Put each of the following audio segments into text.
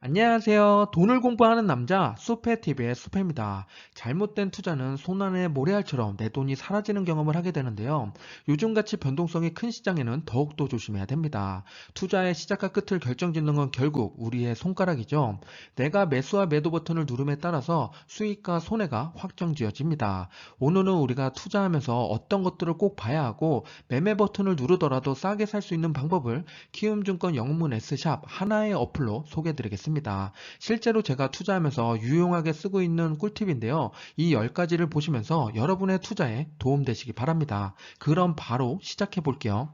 안녕하세요. 돈을 공부하는 남자 수페TV의 수페입니다. 잘못된 투자는 손안의 모래알처럼 내 돈이 사라지는 경험을 하게 되는데요. 요즘같이 변동성이 큰 시장에는 더욱더 조심해야 됩니다. 투자의 시작과 끝을 결정짓는 건 결국 우리의 손가락이죠. 내가 매수와 매도 버튼을 누름에 따라서 수익과 손해가 확정지어집니다. 오늘은 우리가 투자하면서 어떤 것들을 꼭 봐야 하고 매매 버튼을 누르더라도 싸게 살 수 있는 방법을 키움증권 영문 S샵 하나의 어플로 소개해드리겠습니다. 실제로 제가 투자하면서 유용하게 쓰고 있는 꿀팁인데요. 이 10가지를 보시면서 여러분의 투자에 도움되시기 바랍니다. 그럼 바로 시작해 볼게요.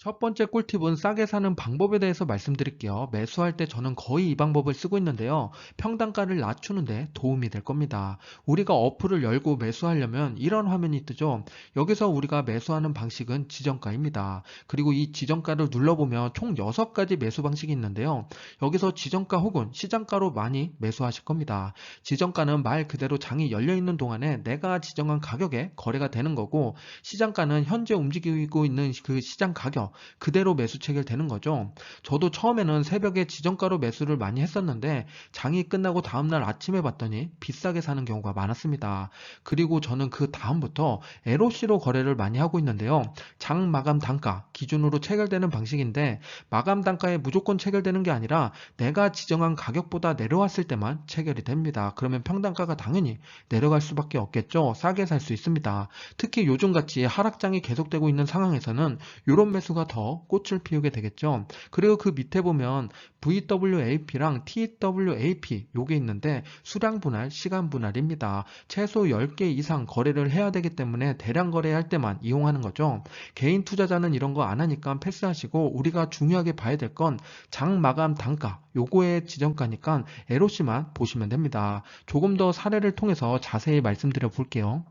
첫 번째 꿀팁은 싸게 사는 방법에 대해서 말씀드릴게요. 매수할 때 저는 거의 이 방법을 쓰고 있는데요. 평단가를 낮추는데 도움이 될 겁니다. 우리가 어플을 열고 매수하려면 이런 화면이 뜨죠. 여기서 우리가 매수하는 방식은 지정가입니다. 그리고 이 지정가를 눌러보면 총 6가지 매수 방식이 있는데요. 여기서 지정가 혹은 시장가로 많이 매수하실 겁니다. 지정가는 말 그대로 장이 열려있는 동안에 내가 지정한 가격에 거래가 되는 거고, 시장가는 현재 움직이고 있는 그 시장 가격 그대로 매수 체결되는 거죠. 저도 처음에는 새벽에 지정가로 매수를 많이 했었는데 장이 끝나고 다음날 아침에 봤더니 비싸게 사는 경우가 많았습니다. 그리고 저는 그 다음부터 LOC로 거래를 많이 하고 있는데요. 장 마감 단가 기준으로 체결되는 방식인데, 마감 단가에 무조건 체결되는 게 아니라 내가 지정한 가격보다 내려왔을 때만 체결이 됩니다. 그러면 평단가가 당연히 내려갈 수밖에 없겠죠. 싸게 살 수 있습니다. 특히 요즘같이 하락장이 계속되고 있는 상황에서는 이런 매수가 더 꽃을 피우게 되겠죠. 그리고 그 밑에 보면 VWAP랑 TWAP 요게 있는데 수량 분할, 시간 분할입니다. 최소 10개 이상 거래를 해야 되기 때문에 대량 거래할 때만 이용하는 거죠. 개인 투자자는 이런 거 안 하니까 패스하시고, 우리가 중요하게 봐야 될 건 장 마감 단가 요거의 지정가니까 LOC만 보시면 됩니다. 조금 더 사례를 통해서 자세히 말씀드려 볼게요.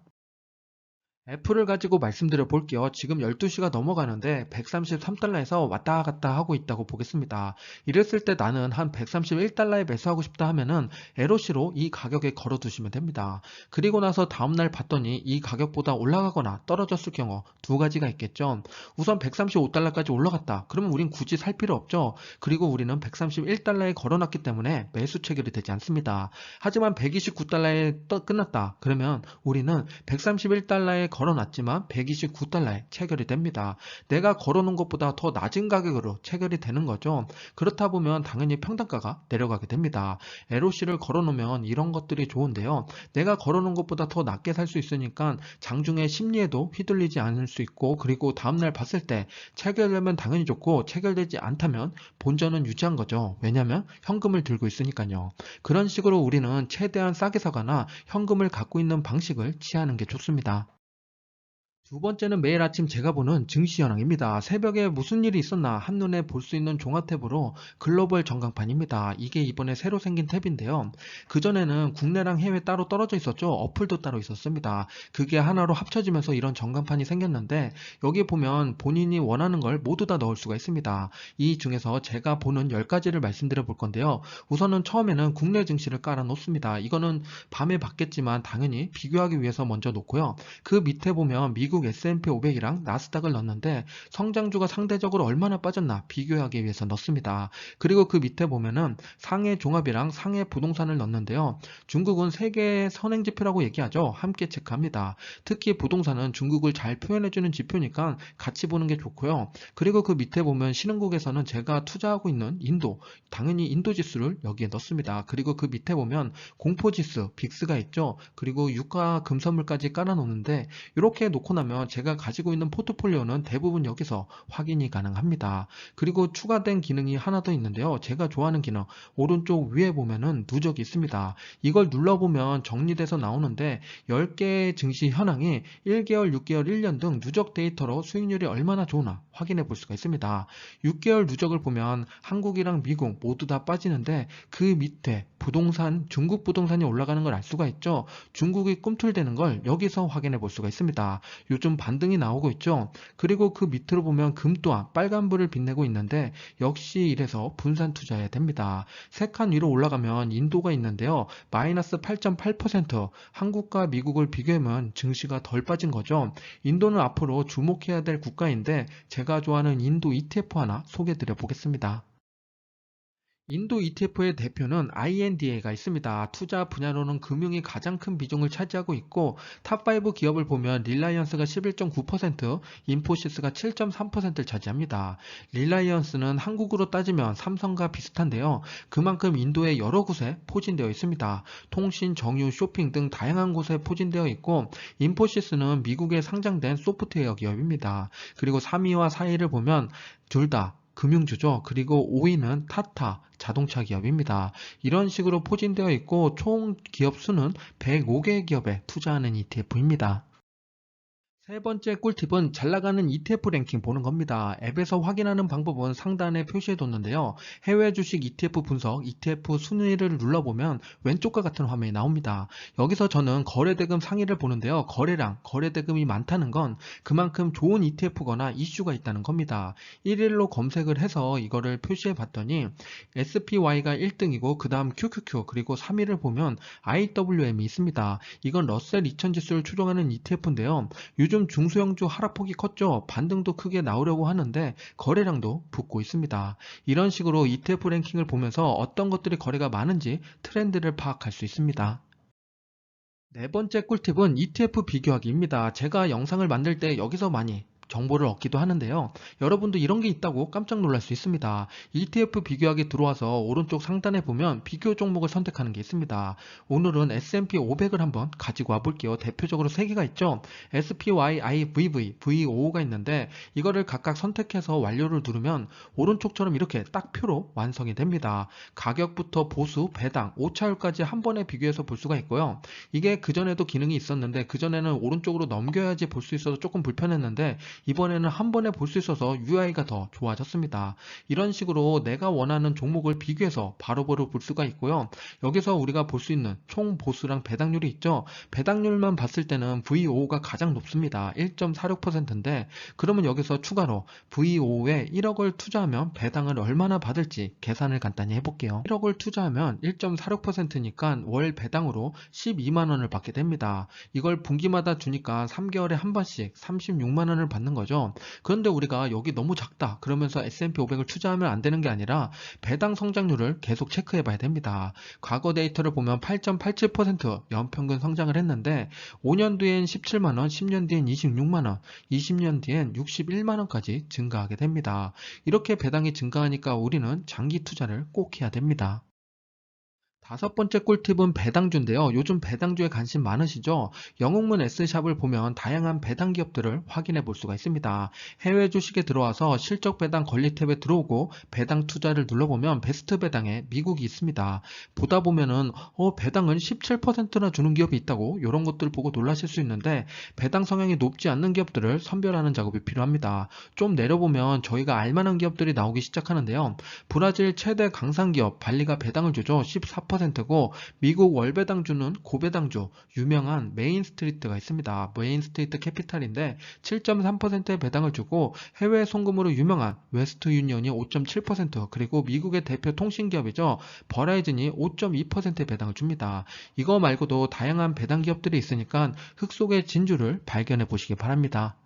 애플을 가지고 말씀드려 볼게요. 지금 12시가 넘어가는데 133달러에서 왔다 갔다 하고 있다고 보겠습니다. 이랬을 때 나는 한 131달러에 매수하고 싶다 하면은 LOC로 이 가격에 걸어 두시면 됩니다. 그리고 나서 다음날 봤더니 이 가격보다 올라가거나 떨어졌을 경우 두 가지가 있겠죠. 우선 135달러까지 올라갔다. 그러면 우린 굳이 살 필요 없죠. 그리고 우리는 131달러에 걸어놨기 때문에 매수 체결이 되지 않습니다. 하지만 129달러에 끝났다. 그러면 우리는 131달러에 걸어놨지만 129달러에 체결이 됩니다. 내가 걸어놓은 것보다 더 낮은 가격으로 체결이 되는 거죠. 그렇다 보면 당연히 평단가가 내려가게 됩니다. LOC를 걸어놓으면 이런 것들이 좋은데요. 내가 걸어놓은 것보다 더 낮게 살 수 있으니까 장중에 심리에도 휘둘리지 않을 수 있고, 그리고 다음날 봤을 때 체결되면 당연히 좋고 체결되지 않다면 본전은 유지한 거죠. 왜냐하면 현금을 들고 있으니까요. 그런 식으로 우리는 최대한 싸게 사거나 현금을 갖고 있는 방식을 취하는 게 좋습니다. 두 번째는 매일 아침 제가 보는 증시 현황입니다. 새벽에 무슨 일이 있었나 한눈에 볼 수 있는 종합 탭으로 글로벌 전광판입니다. 이게 이번에 새로 생긴 탭인데요. 그전에는 국내랑 해외 따로 떨어져 있었죠. 어플도 따로 있었습니다. 그게 하나로 합쳐지면서 이런 전광판이 생겼는데, 여기 보면 본인이 원하는 걸 모두 다 넣을 수가 있습니다. 이 중에서 제가 보는 10가지를 말씀드려 볼 건데요. 우선은 처음에는 국내 증시를 깔아 놓습니다. 이거는 밤에 봤겠지만 당연히 비교하기 위해서 먼저 놓고요. 그 밑에 보면 미국 S&P 500이랑 나스닥을 넣었는데 성장주가 상대적으로 얼마나 빠졌나 비교하기 위해서 넣습니다. 그리고 그 밑에 보면은 상해 종합이랑 상해 부동산을 넣었는데요. 중국은 세계 선행지표라고 얘기하죠. 함께 체크합니다. 특히 부동산은 중국을 잘 표현해주는 지표니까 같이 보는 게 좋고요. 그리고 그 밑에 보면 신흥국에서는 제가 투자하고 있는 인도, 당연히 인도 지수를 여기에 넣습니다. 그리고 그 밑에 보면 공포지수, 빅스가 있죠. 그리고 유가 금선물까지 깔아 놓는데, 이렇게 놓고 나면 제가 가지고 있는 포트폴리오는 대부분 여기서 확인이 가능합니다. 그리고 추가된 기능이 하나 더 있는데요. 제가 좋아하는 기능, 오른쪽 위에 보면은 누적이 있습니다. 이걸 눌러보면 정리돼서 나오는데 10개의 증시 현황이 1개월, 6개월, 1년 등 누적 데이터로 수익률이 얼마나 좋으나 확인해 볼 수가 있습니다. 6개월 누적을 보면 한국이랑 미국 모두 다 빠지는데, 그 밑에 부동산, 중국 부동산이 올라가는 걸 알 수가 있죠. 중국이 꿈틀대는 걸 여기서 확인해 볼 수가 있습니다. 요즘 반등이 나오고 있죠. 그리고 그 밑으로 보면 금 또한 빨간불을 빛내고 있는데 역시 이래서 분산 투자해야 됩니다. 세 칸 위로 올라가면 인도가 있는데요. 마이너스 8.8%, 한국과 미국을 비교하면 증시가 덜 빠진 거죠. 인도는 앞으로 주목해야 될 국가인데 제가 좋아하는 인도 ETF 하나 소개해 드려 보겠습니다. 인도 ETF의 대표는 INDA가 있습니다. 투자 분야로는 금융이 가장 큰 비중을 차지하고 있고 탑5 기업을 보면 릴라이언스가 11.9%, 인포시스가 7.3%를 차지합니다. 릴라이언스는 한국으로 따지면 삼성과 비슷한데요. 그만큼 인도의 여러 곳에 포진되어 있습니다. 통신, 정유, 쇼핑 등 다양한 곳에 포진되어 있고 인포시스는 미국에 상장된 소프트웨어 기업입니다. 그리고 3위와 4위를 보면 둘 다 금융주죠. 그리고 5위는 타타 자동차 기업입니다. 이런 식으로 포진되어 있고 총 기업 수는 105개 기업에 투자하는 ETF입니다. 세 번째 꿀팁은 잘 나가는 ETF 랭킹 보는 겁니다. 앱에서 확인하는 방법은 상단에 표시해 뒀는데요. 해외 주식 ETF 분석, ETF 순위를 눌러보면 왼쪽과 같은 화면이 나옵니다. 여기서 저는 거래대금 상위를 보는데요. 거래량, 거래대금이 많다는 건 그만큼 좋은 ETF거나 이슈가 있다는 겁니다. 1일로 검색을 해서 이거를 표시해 봤더니 SPY가 1등이고 그 다음 QQQ 그리고 3위를 보면 IWM이 있습니다. 이건 러셀 2000 지수를 추종하는 ETF인데요. 요즘 중소형주 하락폭이 컸죠. 반등도 크게 나오려고 하는데 거래량도 붙고 있습니다. 이런 식으로 ETF 랭킹을 보면서 어떤 것들이 거래가 많은지 트렌드를 파악할 수 있습니다. 네 번째 꿀팁은 ETF 비교하기입니다. 제가 영상을 만들 때 여기서 많이 정보를 얻기도 하는데요. 여러분도 이런 게 있다고 깜짝 놀랄 수 있습니다. ETF 비교하기 들어와서 오른쪽 상단에 보면 비교 종목을 선택하는 게 있습니다. 오늘은 S&P 500을 한번 가지고 와볼게요. 대표적으로 3개가 있죠. SPY, IVV, VOO가 있는데 이거를 각각 선택해서 완료를 누르면 오른쪽처럼 이렇게 딱 표로 완성이 됩니다. 가격부터 보수, 배당, 오차율까지 한 번에 비교해서 볼 수가 있고요. 이게 그전에도 기능이 있었는데 그전에는 오른쪽으로 넘겨야지 볼 수 있어서 조금 불편했는데 이번에는 한 번에 볼 수 있어서 UI가 더 좋아졌습니다. 이런 식으로 내가 원하는 종목을 비교해서 바로바로 볼 수가 있고요. 여기서 우리가 볼 수 있는 총 보수랑 배당률이 있죠. 배당률만 봤을 때는 VO가 가장 높습니다. 1.46%인데 그러면 여기서 추가로 VO에 1억을 투자하면 배당을 얼마나 받을지 계산을 간단히 해볼게요. 1억을 투자하면 1.46%니까 월 배당으로 12만원을 받게 됩니다. 이걸 분기마다 주니까 3개월에 한 번씩 36만원을 받는 거죠. 그런데 우리가 여기 너무 작다 그러면서 S&P 500을 투자하면 안 되는 게 아니라 배당 성장률을 계속 체크해 봐야 됩니다. 과거 데이터를 보면 8.87% 연평균 성장을 했는데 5년 뒤엔 17만원, 10년 뒤엔 26만원, 20년 뒤엔 61만원까지 증가하게 됩니다. 이렇게 배당이 증가하니까 우리는 장기 투자를 꼭 해야 됩니다. 다섯 번째 꿀팁은 배당주인데요. 요즘 배당주에 관심 많으시죠? 영웅문 S샵을 보면 다양한 배당 기업들을 확인해 볼 수가 있습니다. 해외 주식에 들어와서 실적 배당 권리 탭에 들어오고 배당 투자를 눌러보면 베스트 배당에 미국이 있습니다. 보다 보면은 배당은 17%나 주는 기업이 있다고 이런 것들을 보고 놀라실 수 있는데 배당 성향이 높지 않는 기업들을 선별하는 작업이 필요합니다. 좀 내려보면 저희가 알만한 기업들이 나오기 시작하는데요. 브라질 최대 강상기업 발리가 배당을 주죠. 14%고 미국 월배당주는 고배당주 유명한 메인스트리트가 있습니다. 메인스트리트 캐피탈인데 7.3%의 배당을 주고 해외 송금으로 유명한 웨스트 유니언이 5.7% 그리고 미국의 대표 통신기업이죠. 버라이즌이 5.2%의 배당을 줍니다. 이거 말고도 다양한 배당 기업들이 있으니까 흙 속의 진주를 발견해 보시기 바랍니다.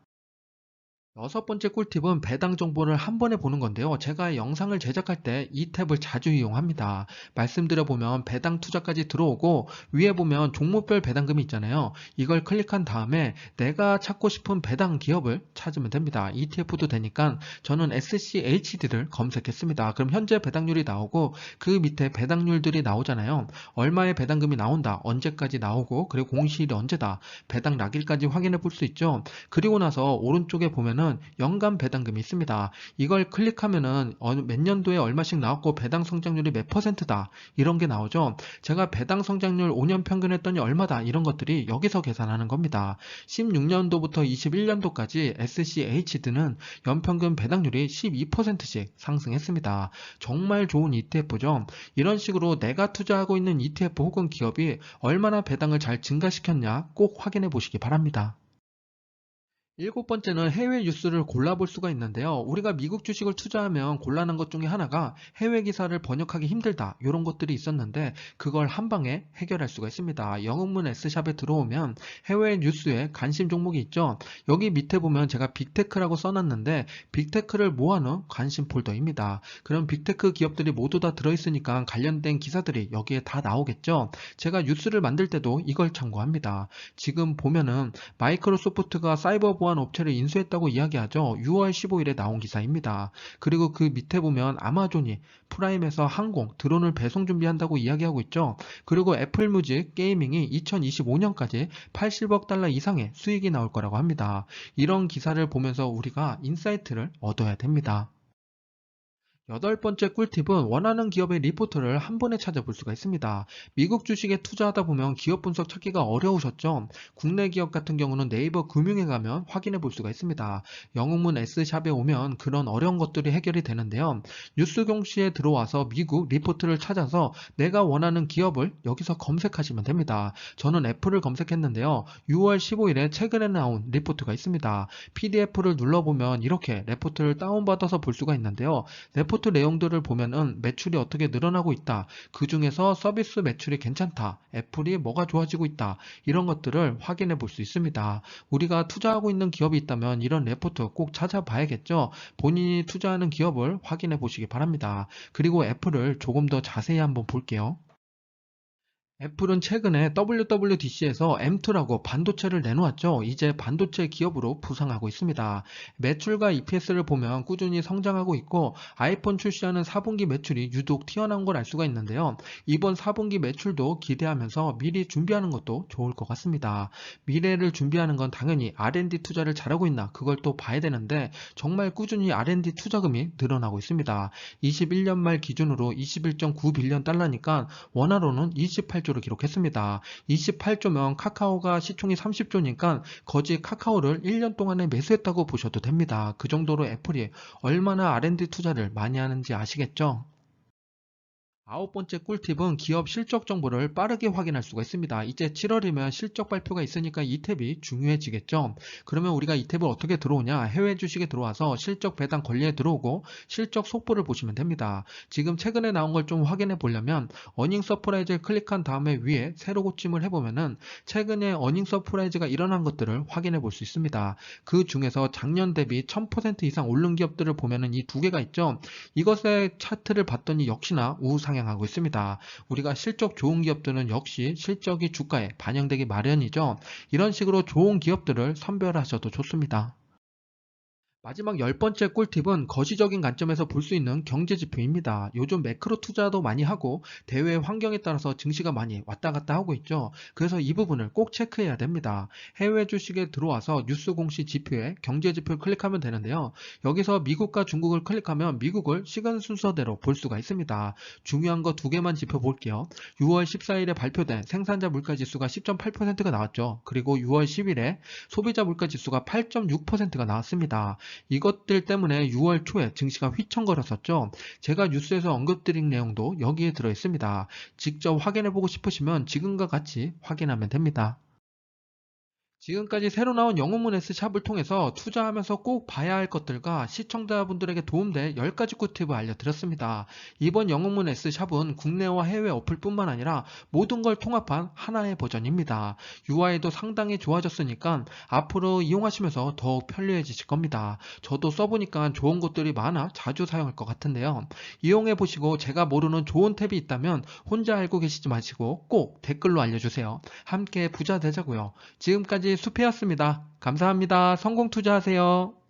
여섯 번째 꿀팁은 배당 정보를 한 번에 보는 건데요. 제가 영상을 제작할 때 이 탭을 자주 이용합니다. 말씀드려보면 배당 투자까지 들어오고 위에 보면 종목별 배당금이 있잖아요. 이걸 클릭한 다음에 내가 찾고 싶은 배당 기업을 찾으면 됩니다. ETF도 되니까 저는 SCHD를 검색했습니다. 그럼 현재 배당률이 나오고 그 밑에 배당률들이 나오잖아요. 얼마의 배당금이 나온다, 언제까지 나오고 그리고 공시일이 언제다, 배당 낙일까지 확인해 볼 수 있죠. 그리고 나서 오른쪽에 보면은 연간 배당금이 있습니다. 이걸 클릭하면은 몇 년도에 얼마씩 나왔고 배당 성장률이 몇 %다 이런 게 나오죠. 제가 배당 성장률 5년 평균 했더니 얼마다 이런 것들이 여기서 계산하는 겁니다. 16년도부터 21년도까지 SCHD는 연평균 배당률이 12%씩 상승했습니다. 정말 좋은 ETF죠. 이런 식으로 내가 투자하고 있는 ETF 혹은 기업이 얼마나 배당을 잘 증가시켰냐 꼭 확인해 보시기 바랍니다. 일곱 번째는 해외 뉴스를 골라볼 수가 있는데요. 우리가 미국 주식을 투자하면 곤란한 것 중에 하나가 해외 기사를 번역하기 힘들다, 이런 것들이 있었는데 그걸 한 방에 해결할 수가 있습니다. 영웅문 S샵에 들어오면 해외 뉴스에 관심 종목이 있죠. 여기 밑에 보면 제가 빅테크라고 써놨는데 빅테크를 모아놓은 관심 폴더입니다. 그럼 빅테크 기업들이 모두 다 들어있으니까 관련된 기사들이 여기에 다 나오겠죠. 제가 뉴스를 만들 때도 이걸 참고합니다. 지금 보면은 마이크로소프트가 사이버 보안 업체를 인수했다고 이야기하죠. 6월 15일에 나온 기사입니다. 그리고 그 밑에 보면 아마존이 프라임에서 항공, 드론을 배송 준비한다고 이야기하고 있죠. 그리고 애플뮤직 게이밍이 2025년까지 80억 달러 이상의 수익이 나올 거라고 합니다. 이런 기사를 보면서 우리가 인사이트를 얻어야 됩니다. 여덟 번째 꿀팁은 원하는 기업의 리포트를 한 번에 찾아볼 수가 있습니다. 미국 주식에 투자하다 보면 기업 분석 찾기가 어려우셨죠? 국내 기업 같은 경우는 네이버 금융에 가면 확인해 볼 수가 있습니다. 영웅문 S샵에 오면 그런 어려운 것들이 해결이 되는데요. 뉴스 경시에 들어와서 미국 리포트를 찾아서 내가 원하는 기업을 여기서 검색하시면 됩니다. 저는 애플을 검색했는데요. 6월 15일에 최근에 나온 리포트가 있습니다. PDF를 눌러보면 이렇게 리포트를 다운받아서 볼 수가 있는데요. 레포트 내용들을 보면은 매출이 어떻게 늘어나고 있다. 그 중에서 서비스 매출이 괜찮다. 애플이 뭐가 좋아지고 있다. 이런 것들을 확인해 볼 수 있습니다. 우리가 투자하고 있는 기업이 있다면 이런 레포트 꼭 찾아봐야겠죠. 본인이 투자하는 기업을 확인해 보시기 바랍니다. 그리고 애플을 조금 더 자세히 한번 볼게요. 애플은 최근에 WWDC에서 M2라고 반도체를 내놓았죠. 이제 반도체 기업으로 부상하고 있습니다. 매출과 EPS를 보면 꾸준히 성장하고 있고 아이폰 출시하는 4분기 매출이 유독 튀어나온 걸 알 수가 있는데요. 이번 4분기 매출도 기대하면서 미리 준비하는 것도 좋을 것 같습니다. 미래를 준비하는 건 당연히 R&D 투자를 잘하고 있나 그걸 또 봐야 되는데 정말 꾸준히 R&D 투자금이 늘어나고 있습니다. 21년 말 기준으로 21.9 빌리언 달러니까 원화로는 28조를 기록했습니다. 28조면 카카오가 시총이 30조니까 거지 카카오를 1년 동안에 매수했다고 보셔도 됩니다. 그 정도로 애플이 얼마나 R&D 투자를 많이 하는지 아시겠죠? 아홉 번째 꿀팁은 기업 실적 정보를 빠르게 확인할 수가 있습니다. 이제 7월이면 실적 발표가 있으니까 이 탭이 중요해지겠죠. 그러면 우리가 이 탭을 어떻게 들어오냐? 해외 주식에 들어와서 실적 배당 권리에 들어오고 실적 속보를 보시면 됩니다. 지금 최근에 나온 걸 좀 확인해 보려면 어닝 서프라이즈를 클릭한 다음에 위에 세로 고침을 해보면은 최근에 어닝 서프라이즈가 일어난 것들을 확인해 볼 수 있습니다. 그 중에서 작년 대비 1000% 이상 오른 기업들을 보면은 이 두 개가 있죠. 이것의 차트를 봤더니 역시나 우상향하고 있습니다. 우리가 실적 좋은 기업들은 역시 실적이 주가에 반영되기 마련이죠. 이런 식으로 좋은 기업들을 선별하셔도 좋습니다. 마지막 열 번째 꿀팁은 거시적인 관점에서 볼 수 있는 경제지표입니다. 요즘 매크로 투자도 많이 하고 대외 환경에 따라서 증시가 많이 왔다 갔다 하고 있죠. 그래서 이 부분을 꼭 체크해야 됩니다. 해외 주식에 들어와서 뉴스 공시 지표에 경제지표를 클릭하면 되는데요. 여기서 미국과 중국을 클릭하면 미국을 시간 순서대로 볼 수가 있습니다. 중요한 거 두 개만 짚어 볼게요. 6월 14일에 발표된 생산자 물가지수가 10.8%가 나왔죠. 그리고 6월 10일에 소비자 물가지수가 8.6%가 나왔습니다. 이것들 때문에 6월 초에 증시가 휘청거렸었죠. 제가 뉴스에서 언급드린 내용도 여기에 들어 있습니다. 직접 확인해보고 싶으시면 지금과 같이 확인하면 됩니다. 지금까지 새로 나온 영웅문 S샵을 통해서 투자하면서 꼭 봐야 할 것들과 시청자분들에게 도움될 10가지 꿀팁을 알려드렸습니다. 이번 영웅문 S샵은 국내와 해외 어플뿐만 아니라 모든 걸 통합한 하나의 버전입니다. UI도 상당히 좋아졌으니까 앞으로 이용하시면서 더욱 편리해지실 겁니다. 저도 써보니까 좋은 것들이 많아 자주 사용할 것 같은데요. 이용해보시고 제가 모르는 좋은 탭이 있다면 혼자 알고 계시지 마시고 꼭 댓글로 알려주세요. 함께 부자 되자고요. 지금까지 숲이었습니다. 감사합니다. 성공 투자하세요.